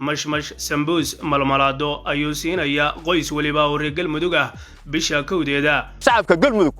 mashmash sambuus malmalaado ayuu siinaya qoys waliba oo reer Galmudug ah bisha kowdeeda. shacabka Galmudug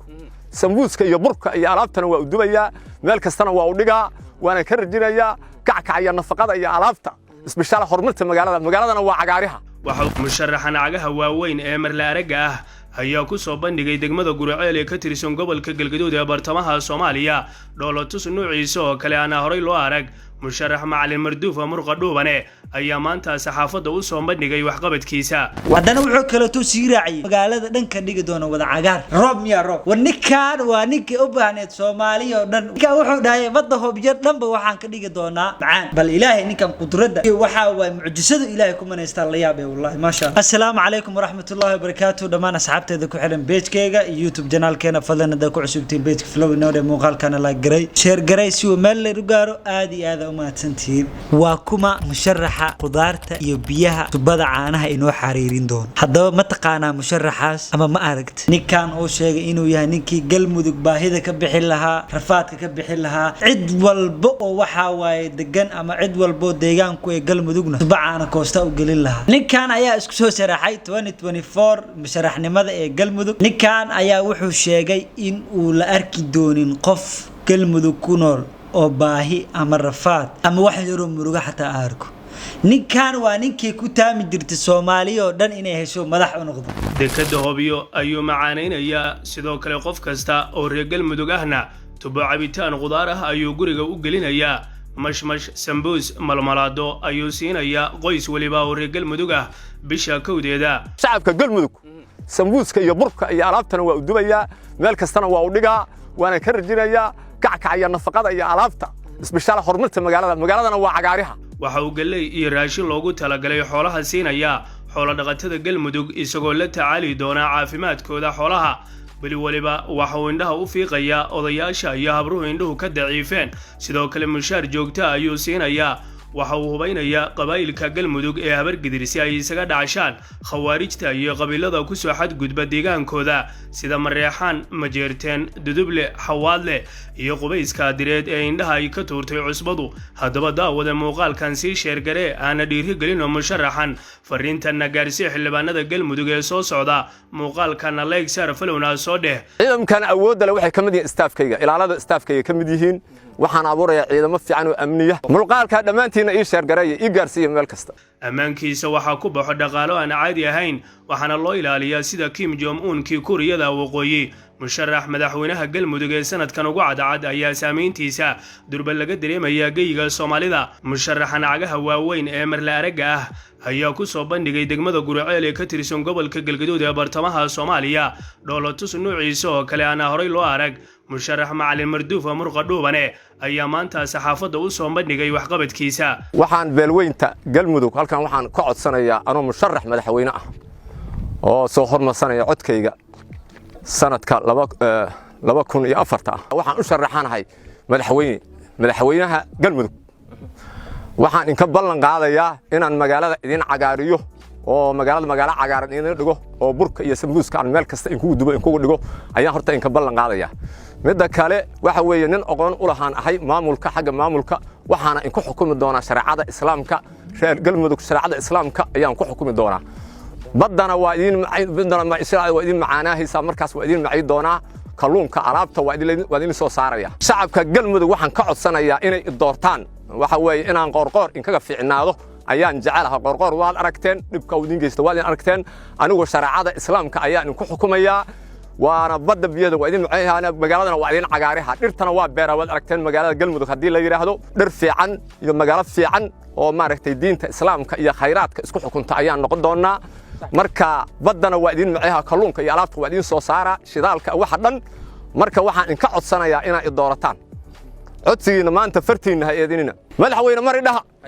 sambuuska iyo burka iyo alaabtana waa u dubaya meel kastana waa u dhigaa waana ka rajinaya kackacaya nafaqada iyo alaabta isbishaal horumarta magaaladana waa cagaariha. waxa musharaxan cagaha waaweyn ee marla araga ah ayaa ku soo bandhigay degmada Guriceel ee ka tirsan gobolka Galgaduud ee bartamaha Soomaaliya dhoolatus nuuciisa oo kale aan horay loo arag. musharax macalin marduuf murqa dhuubane ayaa maanta saxaafadda u soo bandhigay waxqabadkiisa. wadana wuxuu kala tuu siiraacay magaalada dhanka dhigi doona wada cagaar roob miya roob wanikaan waa ninkii u baahneed Soomaaliya oo dhan ninka wuxuu dhahay badda hoobyar dhanba waxaan ka dhigi doonaa macaan bal ilaahay ninkan qudrada waxa waa mucjisada ilaahay ku maneystaa la yaabay wallahi ma sha Allah. Assalaamu alaykum warahmatullahi wabarakatuh dhamaan asxaabteeda ku xiran page-kayga YouTube channel-keena fadlan hada ku cusubtiin page flow inoo dheer muuqaalkana la garay share garay si uu meel la gaaro aad iyo aad uma tantiin waa kuma musharaxa qudaarta iyo biyaha tubada caanaha inoo xariirin doon hadaba ma taqaanaa musharaxaas ama ma aragti ninkan oo sheegay inuu yahay ninkii Galmudug baahida ka bixin lahaa rafaadka ka bixin lahaa cid walba oo waxa waaye degan ama cid walba deegaanku ee Galmudugna tuba caana koosta u gelin lahaa. ninkan ayaa isku soo sharaxay 2024 musharaxnimada ee Galmudug. ninkan ayaa wuxuu sheegay in uu la arki doonin qof Galmudug ku nool oo baahi ama rafaad ama wax yaro muruga xataa arko. ninkan waa ninkii ku taami jirtay Soomaaliya oo dhan inay hesho madax u noqdo. dekada hoobiyo ayuu macaaneynaya sidoo kale qof kasta oo reer Galmudug ahna tubo cabitaan qudaar ah ayuu guriga u gelinaya. mashmash sambuus malmalaado ayuu siinaya qoys waliba oo reer Galmudug ah bisha kowdeeda. shacabka Galmudug sambuuska iyo burka iyo alaabtana waa u dubaya meel kastana waa u dhigaa waana ka rajinaya kackacaya nafaqada iyo alaabta isbishaal horumarta magaaladana waa cagaariha. waxa uu galay iyo raashin loogu talagalay xoolaha siinaya xoolo dhaqatada Galmudug isagoo la tacaali doona caafimaadkooda xoolaha. bali waliba waxa uu indhaha u fiiqaya odayaasha iyo habruhu indhuhu ka daciifeen sidoo kale mushaar joogta ayuu siinaya. waxa uu hubaynaya qabaa'ilka Galmudug ee habargidir si ay isaga dhacashaan khawaarijta iyo qabiilada ku soo xadgudba deegaankooda sida Mareexaan, Majeerteen, Duduble, Xawaadle iyo Qubayska direed ee indhaha ay ka tuurtay cusbadu. haddaba daawada muuqaalkan si sheer gare aana dhiiri gelino musharaxan fariintana gaarsiin xildhibaanada Galmudug ee soo socda muuqaalkana like share followna soo dheh. ciidankan awoodda leh waxay kamid yihiin staafkayga ilaalada staafkayga kamid yihiin waxaan abuurayaa ciidamo fiican oo amniya mulqaalka dhamaantiina ii sheer gareeyay ii gaarsiiyo meel kasta. ammaankiisa waxa ku baxo dhaqaalo aan caadi ahayn waxaana loo ilaaliyaa sida Kim Jong Un kii Kuuriyada Waqooyi. musharax madaxweynaha Galmudug ee sanadkan ugu cadcad ayaa saameyntiisa durba laga dareemaya geyga Soomaalida. musharaxan cagaha waaweyn ee marla araga ah ayaa ku soo bandhigay degmada Guriceel ee ka tirsan gobolka Galgaduud ee bartamaha Soomaaliya dhoolatus nuuciisa oo kale aan horay loo arag. musharax macalin marduuf murqa dhuubane ayaa maanta saxaafadda u soo bandhigay waxqabadkiisa. waxaan beelweynta Galmudug halkan waxaan ka codsanayaa anoo musharax madaxweyne ah oo soo hormarsanaya codkayga sanadka 2004 waxaan u sharaxanahay madaxweynaha Galmudug. waxaan in ka ballan qaadayaa inaan magaalada idin cagaariyo oo magaalo cagaaran idin dhigo oo burka iyo sambuuska aan meel kasta in ku dubo in ku dhigo ayaan horta in ka ballan qaadayaa. midda kale waxa weeye nin aqoon u lahaan ahay maamulka xagga maamulka waxaana in ku xukumi doonaa shariicada islaamka reer Galmudug shariicada islaamka ayaan ku xukumi doonaa. badana waa idin macaanahaysa markaas waa idin macay doonaa kalluunka alaabta waa idin soo saaraya. shacabka Galmudug waxaan ka codsanayaa inay doortaan waxa weeye inaan qorqor in kaga fiicnaado ayaan jecelahay. qorqor waad aragteen dhibka uu dingeysto waad aragteen anigu shariicada islaamka ayaan ku xukumayaa waana badda biyada waa idin macayna magaaladana waa idin cagaariha dhirtana waa beera waad aragteen magaalada Galmudug hadii la yiraahdo dhir fiican iyo magaalo fiican oo maaragtay diinta islaamka iyo khayraadka isku xukunta ayaan noqon doonaa. marka badana waa idin macayha kalluunka iyo alaabta waa idin soo saara shidaalka waxa dhan. marka waxaan in ka codsanayaa inay doorataan codsigiina maanta fartiina ha eedinina. madaxweyne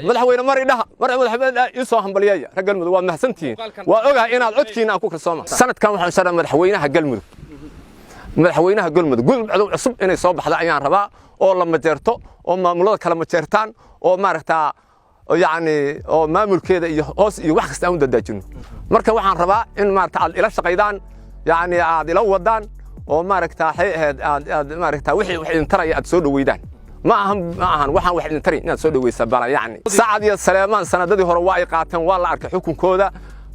madaxweyne ii soo hambaliyaya reer Galmudug waa mahadsantihiin waa ogahay inaad codkiina ku kalsooma. sanadkan waxaan sharaxay madaxweynaha Galmudug gudub cusub inay soo baxda ayaan rabaa oo la majeerto oo maamulada kala majeertaan oo maaragtaa يعني oo maamulkeeda iyo hoos iyo wax kasta aan dadaajino. marka waxaan rabaa in maaragtaa aad ila shaqeydaan يعني aad ila wadaan oo maaragtaa aad maaragtaa wixii idin taraya aad soo dhaweydaan ما أهم waxaan wax dhintay inaad soo dhaweysaa bala yani Saacad iyo Saleeman sanadadii hore waa ay qaateen waa la arkay xukunkooda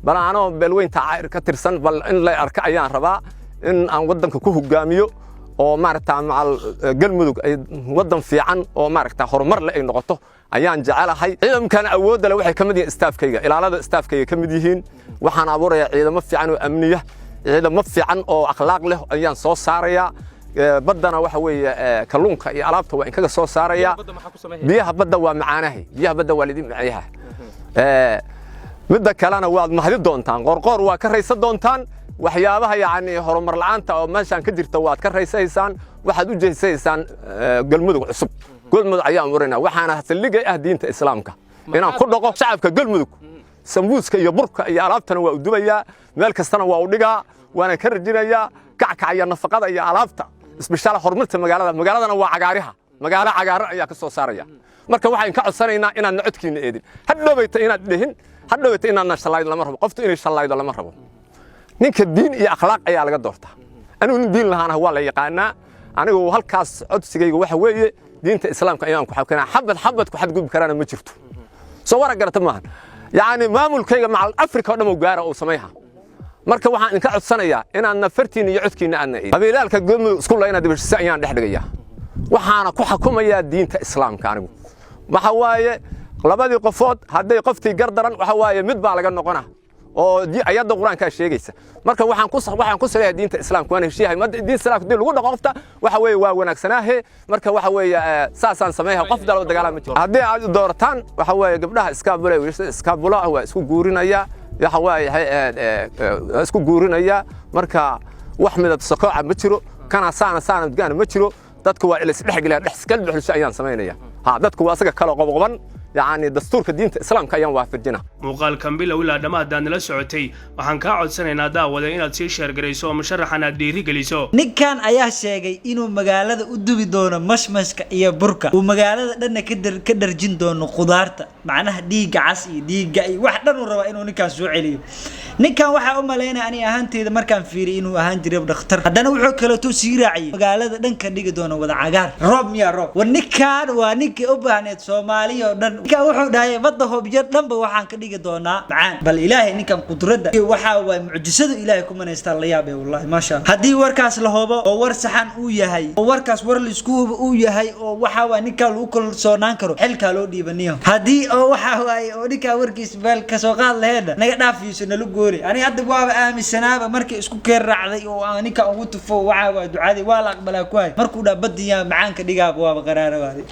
bala ano beelweynta caayir ka tirsan bal in la arka ayaan rabaa in aan wadanka ku hogaamiyo oo maaragtaa macal galmudug ay wadan fiican oo maaragtaa horumar leh ay noqoto ayaan jecelahay ciidankan awood leh waxay kamid yihiin staafkayga ilaalada staafkayga kamid yihiin waxaan abuurayaa ciidamo fiican oo amniya ciidamo fiican oo akhlaaq leh ayaan soo saaraya badana waxa weeye kalluunka iyo alaabta waa in kaga soo saaraya biyaha badda waa macaanahay biyaha badda waa lidin macayaha midda kalena waad mahdi doontaan qorqor waa ka raysan doontaan waxyaabaha yaani horumar la'aanta oo meeshan ka jirta waad ka raysaysaan waxaad u jeesaysaan galmudug cusub galmudug ayaan wareynaa waxaana saldhigay diinta islaamka inaan ku dhaqo shacabka galmudug sambuuska iyo burka iyo alaabtana waa u dubayaa meel kastana waa u dhigaa waana ka rajinayaa kackacaya nafaqada iyo alaabta isbishaal horumarta magaaladana waa cagaariha magaalo cagaaran ayaa ka soo saaraya marka waxaan ka codsanaynaa inaad nacodkiina eedin hadhowayta inaad dhihin hadhowayta inaad nashalaydo lama rabo qoftu inay shalaydo lama rabo ninka diin iyo akhlaaq ayaa laga doortaa anigu diin lahaana waa la yaqaanaa anigu halkaas codsigayga waxa weeye diinta islaamka ayaan ku xabkanaa xabad ku xad gudub karana ma jirto soo wara garata maahan yaani maamulkayga macal Afrika oo dhan uu gaaro oo sameeyaa marka waxaan idinka codsanayaa inaad nafartiin iyo codkiina aadna eedin qabiilaalka galmudug isku leeyna dibashisa ayaan dhex dhigayaa waxaana ku xukumayaa diinta islaamka anigu waxa waaye labadii qofood haday qoftii gardaran waxa waaye mid baa laga noqonaa oo ayada quraanka sheegaysa marka waxaan ku saleeyahay diinta islaamka waan heshiyahay diinta islaamka dib lagu dhaqo qofta waxa weeye waa wanaagsanaahe marka waxa weeye saasaan sameeyahay qof dalaw dagaalama jiro haddii aad doorataan waxa weeye gabdhaha iskaabula waa isku guurinaya waxa weeye isku guurinaya marka wax midab saqooca ma jiro kana saana gaan ma jiro dadku waa ila isdhexgalaya dhexgal bulsho ayaan sameynaya dadku waa asaga kala qoqoban يعني دستورك دينت إسلام كيان وافجنا. مقال كمبيلا ولا دماء دان لا سعوتي وحن كعد سنة نادا ولا إن تسيشر جريسو مشرحنا ديري جليسو. نكان أيه شيء إنه مقالة أدوبي دونا مش كأيه بركة ومقالة لنا كدر جندون قدرته معناه ديج عسي ديج واحد نور إنه نكان سوعلي. نكان واحد لنا أني أهنتي إذا مركان فيري إنه أهنتي رب نختار. هذا وحول كلتو سيراعي مقالة لنا كان ديج دونا وذا عجار. رب يا رب والنكان ونك أبهنت سومالي ninka wuxuu dhahay badda hoobiyo dhanba waxaan ka dhigi doonaa macaan bal ilaahay ninkan qudrada waxa waa mucjisada ilaahay ku manaysta la yaabay wallahi ma sha hadii warkaas la hoobo oo war saxan uu yahay oo warkaas war la isku hubo uu yahay oo waxa waa ninka lagu kalsoonaan karo xilka loo dhiibaniyo hadii oo waxa waay oo ninka warkiis bal ka soo qaad laheeda naga dhaafiyo nala goori ani hadda waa aaminsanaaba markii isku keer raacday oo ninka ugu tufo waxa waa ducadii waa la aqbalaa ku hay markuu dhaa badiyaa macaanka dhigaaba waa qaraar waadi